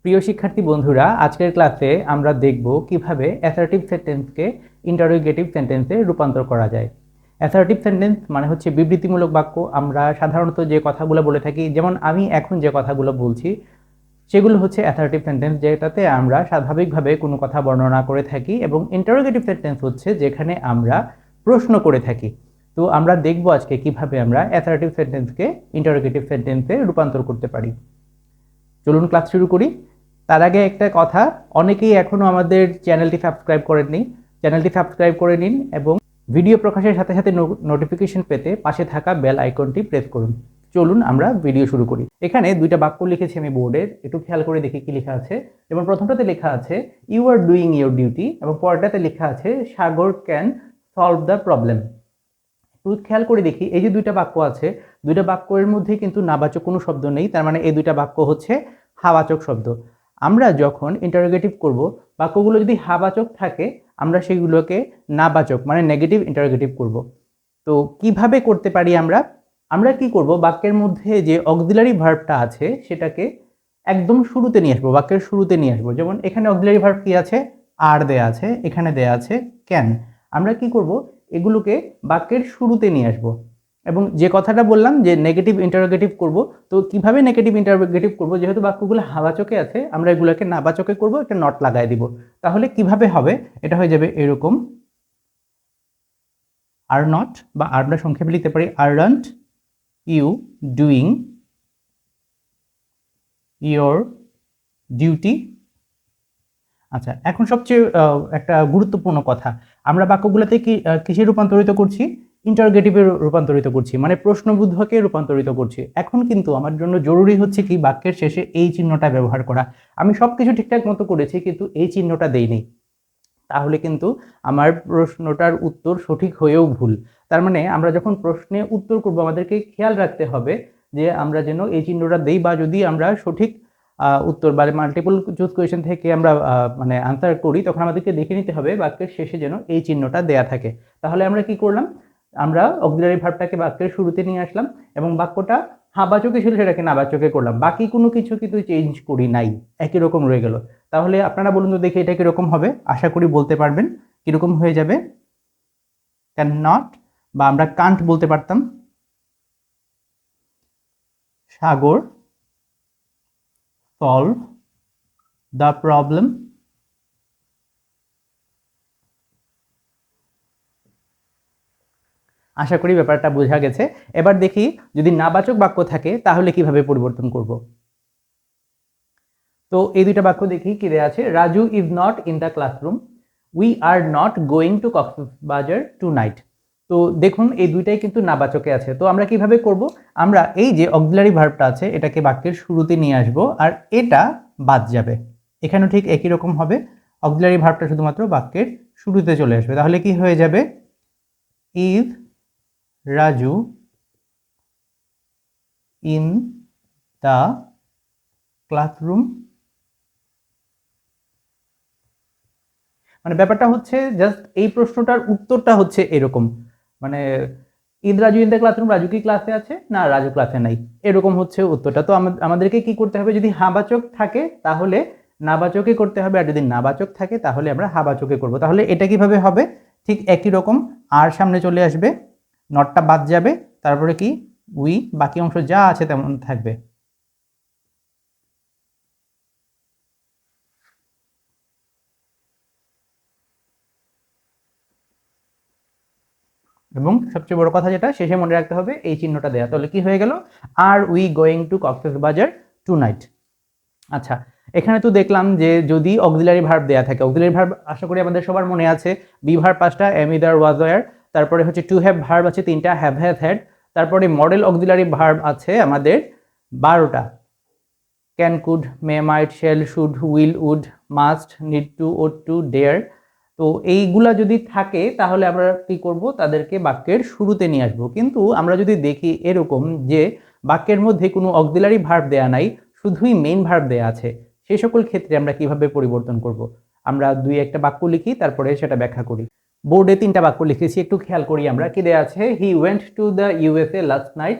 প্রিয় শিক্ষার্থী বন্ধুরা, আজকের ক্লাসে আমরা দেখব কিভাবে অ্যাসার্টিভ সেন্টেন্সকে ইন্টারোগেটিভ সেন্টেন্সে রূপান্তর করা যায়। অ্যাসার্টিভ সেন্টেন্স মানে হচ্ছে বিবৃতিমূলক বাক্য। আমরা সাধারণত যে কথাগুলো বলে থাকি, যেমন আমি এখন যে কথাগুলো বলছি, সেগুলো হচ্ছে অ্যাসার্টিভ সেন্টেন্স, যেটাতে আমরা স্বাভাবিকভাবে কোনো কথা বর্ণনা করে থাকি, এবং ইন্টারোগেটিভ সেন্টেন্স হচ্ছে যেখানে আমরা প্রশ্ন করে থাকি। তো আমরা দেখব আজকে কিভাবে আমরা অ্যাসার্টিভ সেন্টেন্সকে ইন্টারোগেটিভ সেন্টেন্সে রূপান্তর করতে পারি। চলুন ক্লাস শুরু করি। তার আগে একটা কথা, অনেকেই এখনও আমাদের চ্যানেলটি সাবস্ক্রাইব করেননি। চ্যানেলটি সাবস্ক্রাইব করে নিন এবং ভিডিও প্রকাশের সাথে সাথে নোটিফিকেশন পেতে পাশে থাকা বেল আইকনটি প্রেস করুন। চলুন আমরা ভিডিও শুরু করি। এখানে দুইটা বাক্য লিখেছি আমি বোর্ডে, একটু খেয়াল করে দেখি কি লেখা আছে। যেমন প্রথমটাতে লেখা আছে you are doing your duty, এবং পরেরটাতে লেখা আছে Sagar can solve the problem. একটু খেয়াল করে দেখি, এই যে দুইটা বাক্য আছে, দুইটা বাক্যের মধ্যে কিন্তু নাবাচক কোনো শব্দ নেই। তার মানে এই দুইটা বাক্য হচ্ছে হাবাচক শব্দ। আমরা যখন ইন্টারোগেটিভ করব, বাক্যগুলো যদি হাবাচক থাকে, আমরা সেগুলোকে নাবাচক মানে নেগেটিভ ইন্টারোগেটিভ করব। তো কিভাবে করতে পারি আমরা? আমরা কি করব, বাক্যের মধ্যে যে অক্সিলারি ভার্বটা আছে সেটাকে একদম শুরুতে নিয়ে আসবো, বাক্যের শুরুতে নিয়ে আসবো। যেমন এখানে অক্সিলারি ভার্ব কি আছে? আর দেয়া আছে, এখানে দেয়া আছে ক্যান। আমরা কি করব, এগুলোকে বাক্যের শুরুতে নিয়ে আসবো। এবং যে কথাটা বললাম যে নেগেটিভ ইন্টারোগেটিভ করব, তো কিভাবে নেগেটিভ ইন্টারোগেটিভ করব? যেহেতু বাক্যগুলো হাবাচকে আছে, আমরা এগুলোকে নাবাচকে করব, একটা নট লাগাই দিব। তাহলে কিভাবে হবে? এটা হয়ে যাবে এরকম, আর নট, বা আমরা সংক্ষেপে লিখতে পারি aren't you doing your duty. আচ্ছা, এখন সবচেয়ে একটা গুরুত্বপূর্ণ কথা, আমরা বাক্যগুলোতে কিসে রূপান্তরিত করছি? ইন্টারোগেটিভে রূপান্তরিত করছি, মানে প্রশ্নবোধকে রূপান্তরিত করছি। এখন কিন্তু আমার জন্য জরুরি হচ্ছে কি, বাক্যের শেষে এই চিহ্নটা ব্যবহার করা। আমি সব কিছু ঠিকঠাক মতো করেছি, কিন্তু এই চিহ্নটা দেইনি, তাহলে কিন্তু আমার প্রশ্নটার উত্তর সঠিক হয়েও ভুল। তার মানে আমরা যখন প্রশ্নে উত্তর করব, আমাদেরকে খেয়াল রাখতে হবে যে আমরা যেন এই চিহ্নটা দেই, বা যদি আমরা সঠিক উত্তর বা মাল্টিপল চুজ কোয়েশ্চেন থেকে আমরা মানে আনসার করি, তখন আমাদেরকে দেখে নিতে হবে বাক্যের শেষে যেন এই চিহ্নটা দেয়া থাকে। তাহলে আমরা কি করলাম, আমরা অক্সিলারি ভার্বটাকে বাক্যের শুরুতে নিয়ে আসলাম, এবং বাক্যটা হাবাচকে ছিল সেটাকে নাবাচকে করলাম। বাকি কোনো কিছু কিন্তু চেঞ্জ করি নাই, একই রকম রয়ে গেল। তাহলে আপনারা বলুন তো দেখি, এটা কিরকম হবে? আশা করি বলতে পারবেন কিরকম হয়ে যাবে। ক্যান নট, বা আমরা কান্ট বলতে পারতাম। সাগর সলভ দ্য প্রবলেম। আশা করি ব্যাপারটা বোঝা গেছে। এবার দেখি, যদি নাবাচক বাক্য থাকে তাহলে কিভাবে পরিবর্তন করব। তো এই দুইটা বাক্য দেখি কি দেয়া আছে। Raju is not in the classroom, we are not going to Cox's Bazar two night. তো দেখুন, এই দুইটাই কিন্তু নাবাচকে আছে। তো আমরা কিভাবে করব? আমরা এই যে অক্সিলারি ভার্বটা আছে, এটাকে বাক্যের শুরুতে নিয়ে আসব, আর এটা বাদ যাবে। এখানেও ঠিক একই রকম হবে, অক্সিলারি ভার্বটা শুধুমাত্র বাক্যের শুরুতে চলে আসবে। তাহলে কি হয়ে যাবে? Is Raju in the classroom. মানে ব্যাপারটা হচ্ছে জাস্ট এই প্রশ্নটার উত্তরটা হচ্ছে এরকম, মানে Eid Raju in the classroom, Raju কি ক্লাসে আছে? না, রাজু ক্লাসে নাই, এরকম হচ্ছে উত্তরটা। তো আমাদেরকে কি করতে হবে? যদি হাবাচক থাকে তাহলে নাবাচকে করতে হবে, আর যদি নাবাচক থাকে তাহলে আমরা হাবাচকে করব। তাহলে এটা কিভাবে হবে? ঠিক একই রকম, আর সামনে চলে আসবে, নটটা বাদ যাবে, তারপরে কি উই, বাকি অংশ যা আছে তেমন থাকবে। এবং সবচেয়ে বড় কথা যেটা শেষে মনে রাখতে হবে, এই চিহ্নটা দেয়া। তাহলে কি হয়ে গেল? Are we going to Cox's Bazar tonight. আচ্ছা, এখানে তো দেখলাম যে যদি অক্সিলারি ভার্ব দেয়া থাকে, অক্সিলারি ভার্ব আশা করি আমাদের সবার মনে আছে, বি ভার্ব 5টা, এম ইদার ওয়াজ ওয়ার, তারপরে হচ্ছে টু হ্যাভ ভার্ব আছে 3টা, হ্যাভ হ্যাজ হ্যাড, তারপরে মডেল অক্সিলারি ভার্ব আছে আমাদের 12টা, can, could, may, might, shall, should, will, would, must, need to, ought to, dare. তো এইগুলা যদি থাকে তাহলে আমরা কি করব? তাদেরকে বাক্যের শুরুতে নিয়ে আসবো। কিন্তু আমরা যদি দেখি এরকম যে বাক্যের মধ্যে কোনো অক্সিলারি ভার্ব দেয়া নাই, শুধুই মেইন ভার্ব দেয়া আছে, সেই সকল ক্ষেত্রে আমরা কিভাবে পরিবর্তন করব? আমরা দুই একটা বাক্য লিখি, তারপরে সেটা ব্যাখ্যা করি। বোর্ডে 3টা বাক্য লিখেছি, একটু খেয়াল করি আমরা কি দেয়া আছে। He went to the USA last night,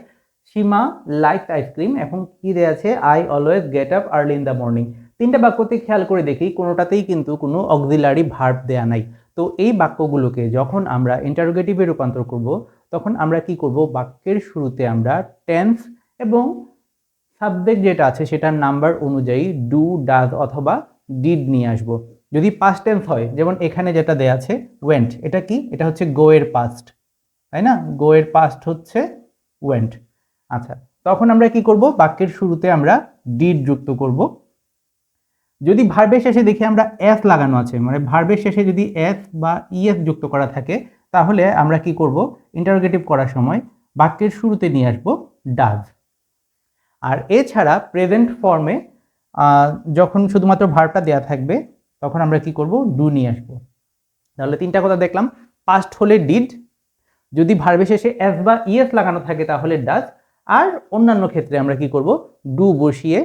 Seema liked ice cream. এখন কি দেয়া আছে? I always get up early in the morning. তিনটা বাক্যতে খেয়াল করে দেখি কোনোটাতেই কিন্তু কোনো অক্সিলারি ভার্ব দেয়া নাই। তো এই বাক্যগুলোকে যখন আমরা ইন্টারোগেটিভে রূপান্তর করব তখন আমরা কি করব, বাক্যের শুরুতে আমরা টেন্স এবং সাবজেক্ট যেটা আছে সেটার নাম্বার অনুযায়ী ডু, ডাজ অথবা ডিড নিয়ে আসব। যদি পাস্ট টেন্স হয়, যেমন এখানে যেটা দেয়া আছে ওয়েন্ট, এটা কি, এটা হচ্ছে গো এর পাস্ট, তাই না? গো এর পাস্ট হচ্ছে ওয়েন্ট। আচ্ছা, তখন আমরা কি করব, বাক্যের শুরুতে আমরা ডিড যুক্ত করব। যদি ভার্বের শেষে দেখি আমরা এস লাগানো আছে, মানে ভার্বের শেষে যদি এস বা ইএস যুক্ত করা থাকে, তাহলে আমরা কি করব, ইন্টারোগেটিভ করার সময় বাক্যের শুরুতে নিয়ে আসব ডাজ। আর এছাড়া প্রেজেন্ট ফর্মে যখন শুধুমাত্র ভার্বটা দেওয়া থাকবে তখন আমরা কি করব, ডু নিয়ে আসবো। তাহলে তিনটা কথা দেখলাম, পাস্ট হলে ডিড, যদি ভার্বের শেষে এস বা ইএস লাগানো থাকে তাহলে ডাজ, আর অন্যান্য ক্ষেত্রে আমরা কি করব, ডু বসিয়ে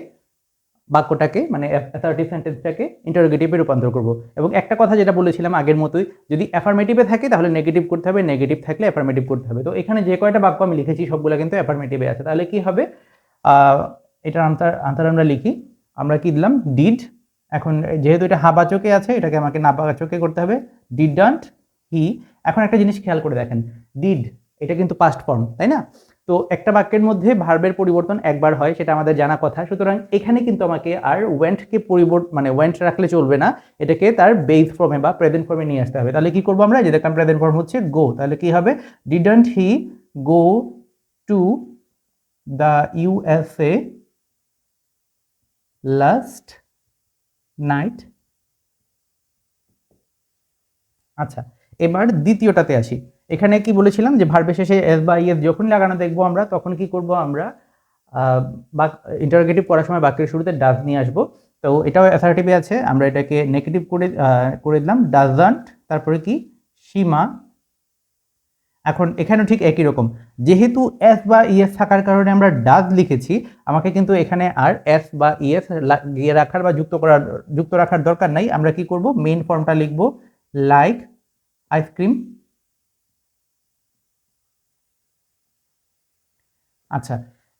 বাক্যটাকে মানে অ্যাসার্টিভ সেন্টেন্সটাকে ইন্টারোগেটিভে রূপান্তর করব। এবং একটা কথা যেটা বলেছিলাম আগের মতোই, যদি অ্যাফার্মেটিভে থাকে তাহলে নেগেটিভ করতে হবে, নেগেটিভ থাকলে অ্যাফার্মেটিভ করতে হবে। তো এখানে যে কয়টা বাক্য আমি লিখেছি সবগুলো কিন্তু অ্যাফার্মেটিভে আছে। তাহলে কি হবে, এটার আনসার আমরা লিখি, আমরা কি দিলাম, ডিড। এখন যেহেতু এটা হাবাচকে আছে এটাকে আমাকে নাবাচকে করতে হবে, ডিডন্ট হি। এখন একটা জিনিস খেয়াল করে দেখেন, ডিড এটা কিন্তু পাস্ট ফর্ম, তাই না? তো একটা বাক্যের মধ্যে ভার্বের পরিবর্তন একবার হয়, সেটা আমাদের জানা কথা। সুতরাং এখানে কিন্তু আমাকে আর ওয়েন্টকে মানে ওয়েন্ট রাখলে চলবে না, এটাকে তার বেস ফর্মে বা প্রেজেন্ট ফর্মে নিয়ে আসতে হবে। তাহলে কি করবো আমরা, যে দেখলাম প্রেজেন্ট ফর্ম হচ্ছে গো, তাহলে কি হবে, didn't he go to the USA last night. আচ্ছা, এবার দ্বিতীয়টাতে আসি। এখানে কি বলেছিলাম যে ভার্বের শেষে এস বা ইএস যখন লাগানো দেখবো আমরা, তখন কি করব, আমরা ইন্টারোগেটিভ করার সময় বাক্যের শুরুতে ডাজ নিয়ে আসবো। তো এটাও অ্যাসার্টিভে আছে, আমরা এটাকে নেগেটিভ করে দিলাম, ডাজন্ট, তারপরে কি, সীমা। এখন এখানেও ঠিক একই রকম, যেহেতু এস বা ইএস থাকার কারণে আমরা ডাজ লিখেছি, আমাকে কিন্তু এখানে আর এস বা ইএস লাগিয়ে রাখার বা যুক্ত রাখার দরকার নাই। আমরা কি করব, মেইন ফর্মটা লিখব, লাইক আইসক্রিম। আচ্ছা,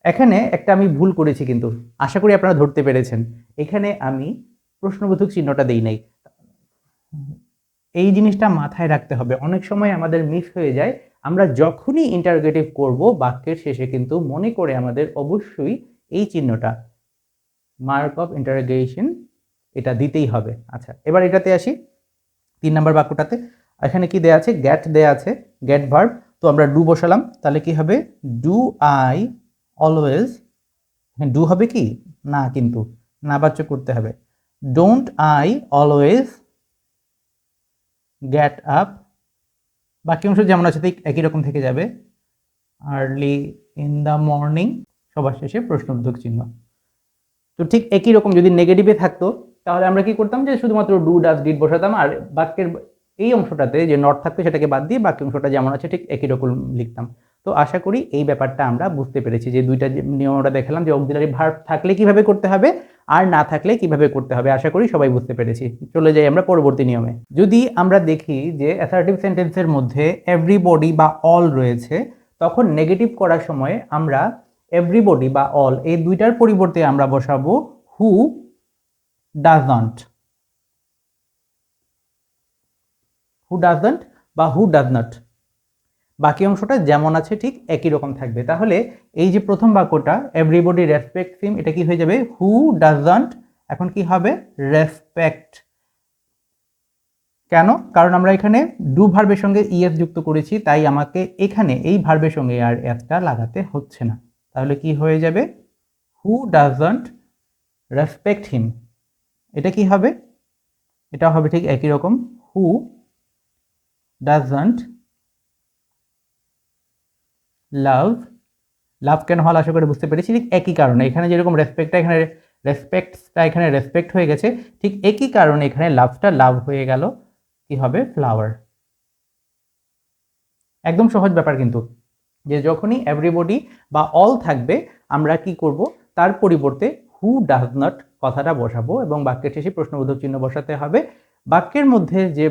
এখানে একটা আমি ভুল করেছি, কিন্তু আশা করি আপনারা ধরতে পেরেছেন। এখানে আমি প্রশ্নবোধক চিহ্নটা দেই নাই। এই জিনিসটা মাথায় রাখতে হবে, অনেক সময় আমাদের মিস হয়ে যায়। আমরা যখনই ইন্টারোগেটিভ করব বাক্যের শেষে কিন্তু মনে করে আমাদের অবশ্যই এই চিহ্নটা, মার্ক অফ ইন্টারোগেশন, এটা দিতেই হবে। আচ্ছা, এবার এটাতে আসি, 3 নম্বর বাক্যটাতে। এখানে কি দেয়া আছে, গেট দেয়া আছে, গেট ভার্ব। তো আমরা ডু বসালাম, তাহলে কি হবে, ডু আই অলওয়েজ, ডু হবে কি, না, কিন্তু নাবাচক করতে হবে, don't I always get up. বাকি অংশ যেমন আছে ঠিক একই রকম থেকে যাবে, আর্লি ইন দ্য মর্নিং, সবার শেষে প্রশ্নবোধক চিহ্ন। তো ঠিক একই রকম যদি নেগেটিভে থাকতো তাহলে আমরা কি করতাম, যে শুধুমাত্র ডু, ডাজ, ডিড বসাতাম, আর বাক্যের এই অংশটাতে যে নট থাকতো সেটাকে বাদ দিয়ে বাকি অংশটা যেমন আছে ঠিক একই রকম লিখতাম। তো আশা করি এই ব্যাপারটা আমরা বুঝতে পেরেছি, যে দুইটা নিয়ম আমরা দেখালাম, যে অক্সিলারি ভার্ব থাকলে কিভাবে করতে হবে আর না থাকলে কিভাবে করতে হবে। আশা করি সবাই বুঝতে পেরেছি। চলে যাই আমরা পরবর্তী নিয়মে। যদি আমরা দেখি যে অ্যাসার্টিভ সেন্টেন্সের মধ্যে এভরিবডি বা অল রয়েছে, তখন নেগেটিভ করার সময় আমরা এভরিবডি বা অল এই দুইটার পরিবর্তে আমরা বসাবো হু ডাজন্ট, হু ডাজন্ট বা হু ডাজ নট। বাকি অংশটা যেমন আছে ঠিক একই রকম থাকবে। তাহলে এই যে প্রথম বাক্যটা এভরিবডি রেসপেক্টস হিম, এটা কি হয়ে যাবে, হু ডাজন্ট, এখন কি হবে, রেসপেক্ট। কেন, কারণ আমরা এখানে ডু ভার্বের সঙ্গে ইএস যুক্ত করেছি, তাই আমাকে এখানে এই ভার্বের সঙ্গে আর এসটা লাগাতে হচ্ছে না। তাহলে কি হয়ে যাবে, হু ডাজন্ট রেসপেক্ট হিম। এটা কি হবে, এটা হবে ঠিক একই রকম, হু ডাজন্ট লাভ। লাভ কেন হল আশা করে বুঝতে পেরেছি, ঠিক একই কারণে। এখানে যেরকম রেসপেক্টটা এখানে রেসপেক্টসটা এখানে রেসপেক্ট হয়ে গেছে, ঠিক একই কারণে এখানে লাভটা লাভ হয়ে গেল, কি হবে, ফ্লাওয়ার। একদম সহজ ব্যাপার কিন্তু, যে যখনই এভরিবডি বা অল থাকবে আমরা কি করব, তার পরিবর্তে হু ডাজ নট কথাটা বসাবো এবং বাক্যের শেষে প্রশ্নবোধক চিহ্ন বসাতে হবে। বাক্যের মধ্যে যে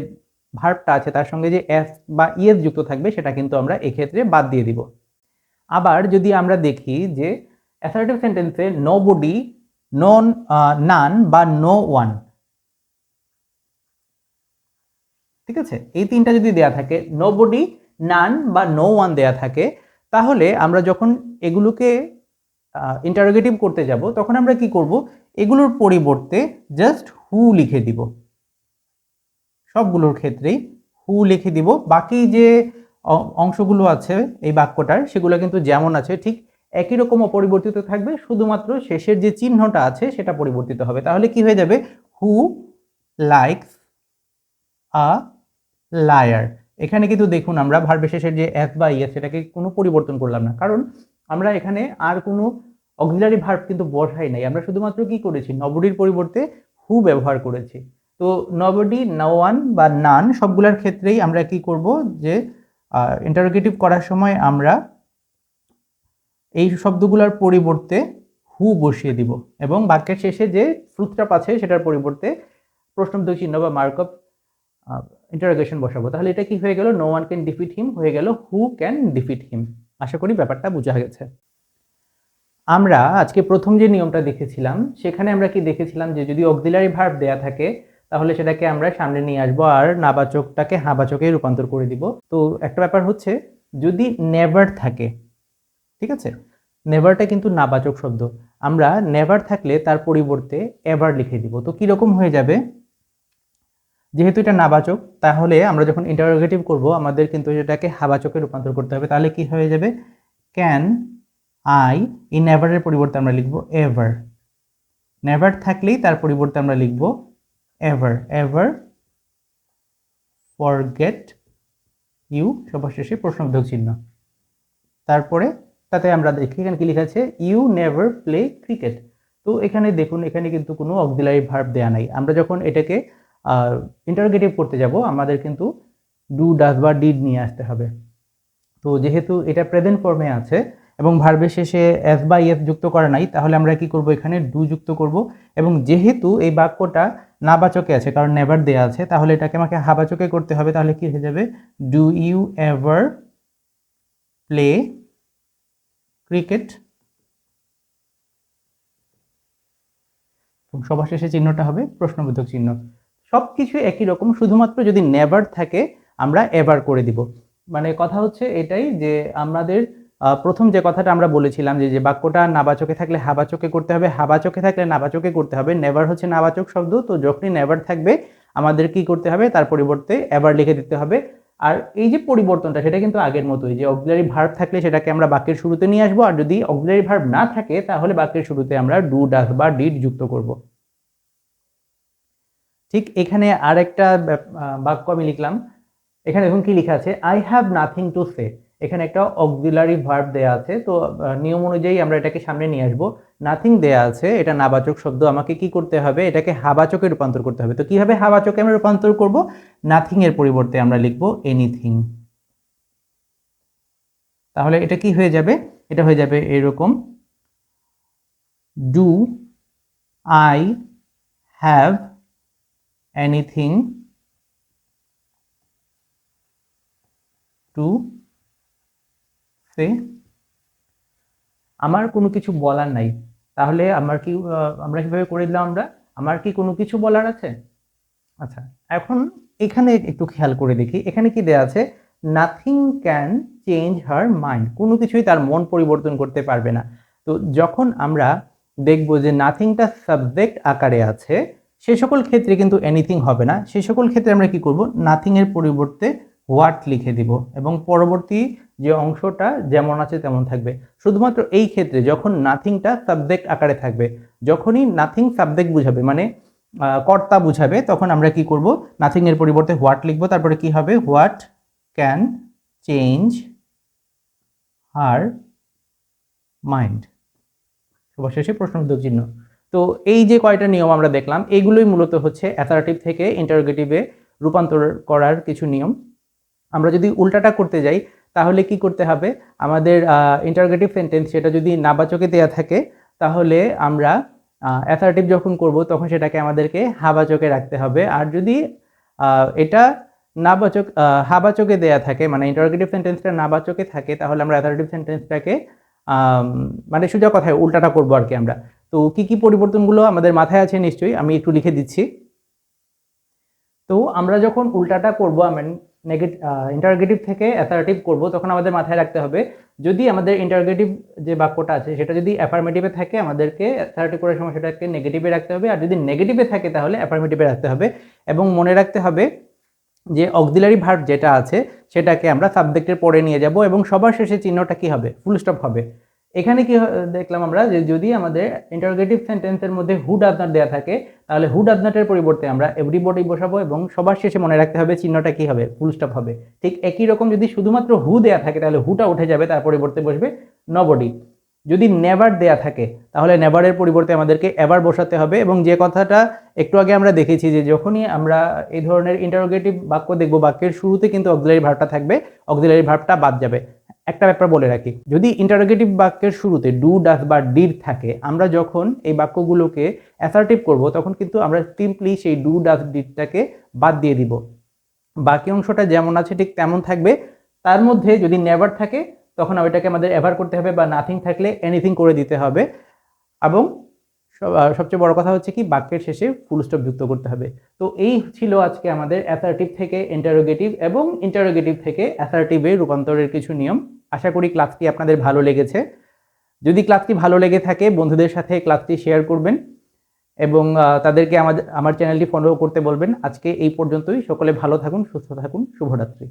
ভার্বটা আছে তার সঙ্গে যে এস বা ইএস যুক্ত থাকবে সেটা কিন্তু আমরা এক্ষেত্রে বাদ দিয়ে দিব। আবার যদি আমরা দেখি যে অ্যাসার্টিভ সেন্টেন্সে নোবডি নন নান বা নো ওয়ান, ঠিক আছে, এই তিনটা যদি দেয়া থাকে, নোবডি, নান বা নো ওয়ান দেয়া থাকে, তাহলে আমরা যখন এগুলোকে ইন্টারোগেটিভ করতে যাব তখন আমরা কি করব, এগুলোর পরিবর্তে জাস্ট হু লিখে দিব। সবগুলোর ক্ষেত্রেই হু লিখে দিব। বাকি যে অংশগুলো আছে এই বাক্যটার, সেগুলো কিন্তু যেমন আছে ঠিক একই রকম অপরিবর্তিত থাকবে, শুধুমাত্র শেষের যে চিহ্নটা আছে সেটা পরিবর্তিত হবে। তাহলে কি হয়ে যাবে, হু লাইকস আ লায়ার। এখানে কিন্তু দেখুন আমরা ভার্বের শেষের যে এস বা ইএস সেটাকে কোনো পরিবর্তন করলাম না, কারণ আমরা এখানে আর কোনো অক্সিলারি ভার্ব কিন্তু বসাই নাই। আমরা শুধুমাত্র কি করেছি, নবডির পরিবর্তে হু ব্যবহার করেছি। তো নবডি, নো ওয়ান বা নান সবগুলোর ক্ষেত্রেই আমরা কি করব, যে ইন্টারোগেটিভ করার সময় আমরা এই শব্দগুলোর পরিবর্তে হু বসিয়ে দিব এবং বাক্যের শেষে যে ফ্রুটস্টপ আছে সেটার পরিবর্তে প্রশ্নবোধক চিহ্ন বা মার্কআপ ইন্টারোগেশন বসাবো। তাহলে এটা কি হয়ে গেল, no one can defeat him হয়ে গেল হু ক্যান ডিফিট হিম। আশা করি ব্যাপারটা বোঝা গেছে। আমরা আজকে প্রথম যে নিয়মটা দেখেছিলাম সেখানে আমরা কি দেখেছিলাম, যে যদি অক্সিলারি ভার্ব দেয়া থাকে তাহলে সেটাকে আমরা সামনে নিয়ে আসবো আর নাবাচকটাকে হাবাচকে রূপান্তর করে দিব। তো একটা ব্যাপার হচ্ছে, যদি নেভার থাকে, ঠিক আছে, নেভারটা কিন্তু নাবাচক শব্দ, আমরা নেভার থাকলে তার পরিবর্তে এভার লিখে দিব। তো কিরকম হয়ে যাবে, যেহেতু এটা নাবাচক তাহলে আমরা যখন ইন্টারোগেটিভ করব আমাদের কিন্তু এটাকে হাবাচকে রূপান্তর করতে হবে। তাহলে কি হয়ে যাবে, ক্যান আই, এই নেভারের পরিবর্তে আমরা লিখব এভার। নেভার থাকলেই তার পরিবর্তে আমরা লিখব এভার, এভার ফরগেট ইউ, সবার শেষে প্রশ্নবোধক চিহ্ন। তারপরে তাতে আমরা দেখি এখানে কি লেখা আছে, ইউ নেভার প্লে ক্রিকেট। তো এখানে দেখুন, এখানে কিন্তু কোনো অক্সিলারি ভার্ব দেয়া নাই। আমরা যখন এটাকে ইন্টারোগেটিভ করতে যাব আমাদের কিন্তু ডু, ডাজ বা ডিড নিয়ে আসতে হবে। তো যেহেতু এটা প্রেজেন্ট ফর্মে আছে এবং ভার্বের শেষে এস বা ইএস যুক্ত করা নাই, তাহলে আমরা কি করব, এখানে ডু যুক্ত করব। এবং যেহেতু এই বাক্যটা নাবাচকে আছে কারণ নেভার দেয়া আছে, তাহলে এটাকে আমাকে হাবাচকে করতে হবে। তাহলে কি হয়ে যাবে, do you ever play cricket, সবার শেষে চিহ্নটা হবে প্রশ্নবোধক চিহ্ন। সব কিছু একই রকম, শুধুমাত্র যদি নেভার থাকে আমরা এভার করে দিব। মানে কথা হচ্ছে এটাই, যে আমাদের প্রথম যে কথাটা আমরা বলেছিলাম, যে বাক্যটা নাবাচকে থাকলে হাবাচকে করতে হবে, হাবাচকে থাকলে নাবাচকে করতে হবে। নেভার হচ্ছে নাবাচক শব্দ, তো যখনই নেভার থাকবে আমাদের কি করতে হবে, তার পরিবর্তে এভার লিখে দিতে হবে। আর এই যে পরিবর্তনটা সেটা কিন্তু আগের মতোই, যে অক্সিলারি ভার্ব থাকলে সেটাকে আমরা বাক্যের শুরুতে নিয়ে আসবো, আর যদি অক্সিলারি ভার্ব না থাকে তাহলে বাক্যের শুরুতে আমরা ডু, ডাজ বা ডিড যুক্ত করব। ঠিক এখানে আরেকটা বাক্য আমি লিখলাম, এখানে দেখুন কি লেখা আছে, I have nothing to say. এখানে একটা অক্সিলারি ভার্ব দেয়া আছে, তো নিয়ম অনুযায়ী আমরা এটাকে সামনে নিয়ে আসবো। নাথিং দেয়া আছে, এটা নাবাচক শব্দ, আমাকে কি করতে হবে, এটাকে হাবাচকে রূপান্তর করতে হবে। তো কিভাবে হাবাচকে আমরা রূপান্তর করব, নাথিং এর পরিবর্তে আমরা লিখব এনিথিং। তাহলে এটা কি হয়ে যাবে, এটা হয়ে যাবে এরকম, do I have anything to say. আমার কোনো কিছু বলার নাই, তাহলে আমরা কিভাবে করে দিলাম, আমার কি কোনো কিছু বলার আছে। আচ্ছা, এখন এখানে একটু খেয়াল করে দেখি, এখানে কি দেয়া আছে, nothing can change her mind, কোনো কিছুই তার মন পরিবর্তন করতে পারবে না। তো যখন আমরা দেখব যে নাথিংটা সাবজেক্ট আকারে আছে, সে সকল ক্ষেত্রে কিন্তু এনিথিং হবে না। সে সকল ক্ষেত্রে আমরা কি করব, নাথিং এর পরিবর্তে হোয়াট লিখে দিব এবং পরবর্তী যে অংশটা যেমন আছে তেমন থাকবে। শুধুমাত্র এই ক্ষেত্রে যখন নাথিংটা সাবজেক্ট আকারে থাকবে, যখনই নাথিং সাবজেক্ট বুঝাবে মানে কর্তা বুঝাবে, তখন আমরা কি করব, নাথিং এর পরিবর্তে হোয়াট লিখব। তারপরে কি হবে, what can change her mind, সবার শেষে প্রশ্নবোধক চিহ্ন। তো এই যে কয়টা নিয়ম আমরা দেখলাম, এইগুলোই মূলত হচ্ছে অ্যাসার্টিভ থেকে ইন্টারোগেটিভে রূপান্তর করার কিছু নিয়ম। আমরা যদি উল্টাটা করতে যাই তাহলে কি করতে হবে, আমাদের ইন্টারোগেটিভ সেন্টেন্স সেটা যদি নাবাচকে দেয়া থাকে তাহলে আমরা অ্যাসার্টিভ যখন করব তখন সেটাকে আমাদেরকে হাবাচকে রাখতে হবে। আর যদি এটা নাবাচক হাবাচকে দেয়া থাকে, মানে ইন্টারোগেটিভ সেন্টেন্সটা নাবাচকে থাকে, তাহলে আমরা অ্যাসার্টিভ সেন্টেন্সটাকে মানে সোজা কথায় উল্টাটা করবো আর কি আমরা। তো কি পরিবর্তনগুলো আমাদের মাথায় আছে নিশ্চয়ই, আমি একটু লিখে দিচ্ছি। তো আমরা যখন উল্টাটা করব, আমরা ইন্টারোগেটিভ থেকে অ্যাসার্টিভ করব, তখন আমাদের মাথায় রাখতে হবে যদি আমাদের ইন্টারোগেটিভ যে বাক্যটা আছে সেটা যদি অ্যাফার্মেটিভে থাকে আমাদেরকে অ্যাসার্টিভ করার সময় সেটাকে নেগেটিভে রাখতে হবে, আর যদি নেগেটিভে থাকে তাহলে অ্যাফার্মেটিভে রাখতে হবে। এবং মনে রাখতে হবে যে অক্সিলারি ভার্ব যেটা আছে সেটাকে আমরা সাবজেক্টের পরে নিয়ে যাব এবং সবার শেষে চিহ্নটা কি হবে, ফুল স্টপ হবে। এখানে কি দেখলাম আমরা যে যদি আমাদের ইন্টারোগেটিভ সেন্টেন্সের মধ্যে হু ডাজ নট দেওয়া থাকে তাহলে হু ডাজ নটের পরিবর্তে আমরা এভরিবডি বসাবো এবং সবার শেষে মনে রাখতে হবে চিহ্নটা কি হবে, ফুল স্টপ হবে। ঠিক একই রকম যদি শুধুমাত্র হু দেয়া থাকে তাহলে হুটা উঠে যাবে, তার পরিবর্তে বসবে নবডি। যদি নেভার দেয়া থাকে তাহলে নেভারের পরিবর্তে আমাদেরকে এভার বসাতে হবে। এবং যে কথাটা একটু আগে আমরা দেখেছি যে যখনই আমরা এই ধরনের ইন্টারোগেটিভ বাক্য দেখব, বাক্যের শুরুতে কিন্তু অক্সিলারি ভার্বটা থাকবে, অক্সিলারি ভার্বটা বাদ যাবে। একটা ব্যাপার বলে রাখি, যদি ইন্টারোগেটিভ বাক্যের শুরুতে ডু ডাজ বা ডিড থাকে, আমরা যখন এই বাক্যগুলোকে অ্যাসার্টিভ করব তখন কিন্তু আমরা সিম্পলি সেই ডু ডাজ ডিডটাকে বাদ দিয়ে দিব, বাকি অংশটা যেমন আছে ঠিক তেমন থাকবে। তার মধ্যে যদি নেভার থাকে তখন ওইটাকে আমাদের এভার করতে হবে, বা নাথিং থাকলে এনিথিং করে দিতে হবে। এবং সবচেয়ে বড় কথা হচ্ছে কি, বাক্যের শেষে ফুল স্টপ যুক্ত করতে হবে। তো এই ছিল আজকে আমাদের অ্যাসার্টিভ থেকে ইন্টারোগেটিভ এবং ইন্টারোগেটিভ থেকে অ্যাসার্টিভে রূপান্তরের কিছু নিয়ম। আশা করি ক্লাসটি আপনাদের ভালো লেগেছে। যদি ক্লাসটি ভালো লেগে থাকে বন্ধুদের সাথে ক্লাসটি শেয়ার করবেন এবং তাদেরকে আমার চ্যানেলটি ফলো করতে বলবেন। আজকে এই পর্যন্তই। সকলে ভালো থাকুন, সুস্থ থাকুন। শুভরাত্রি।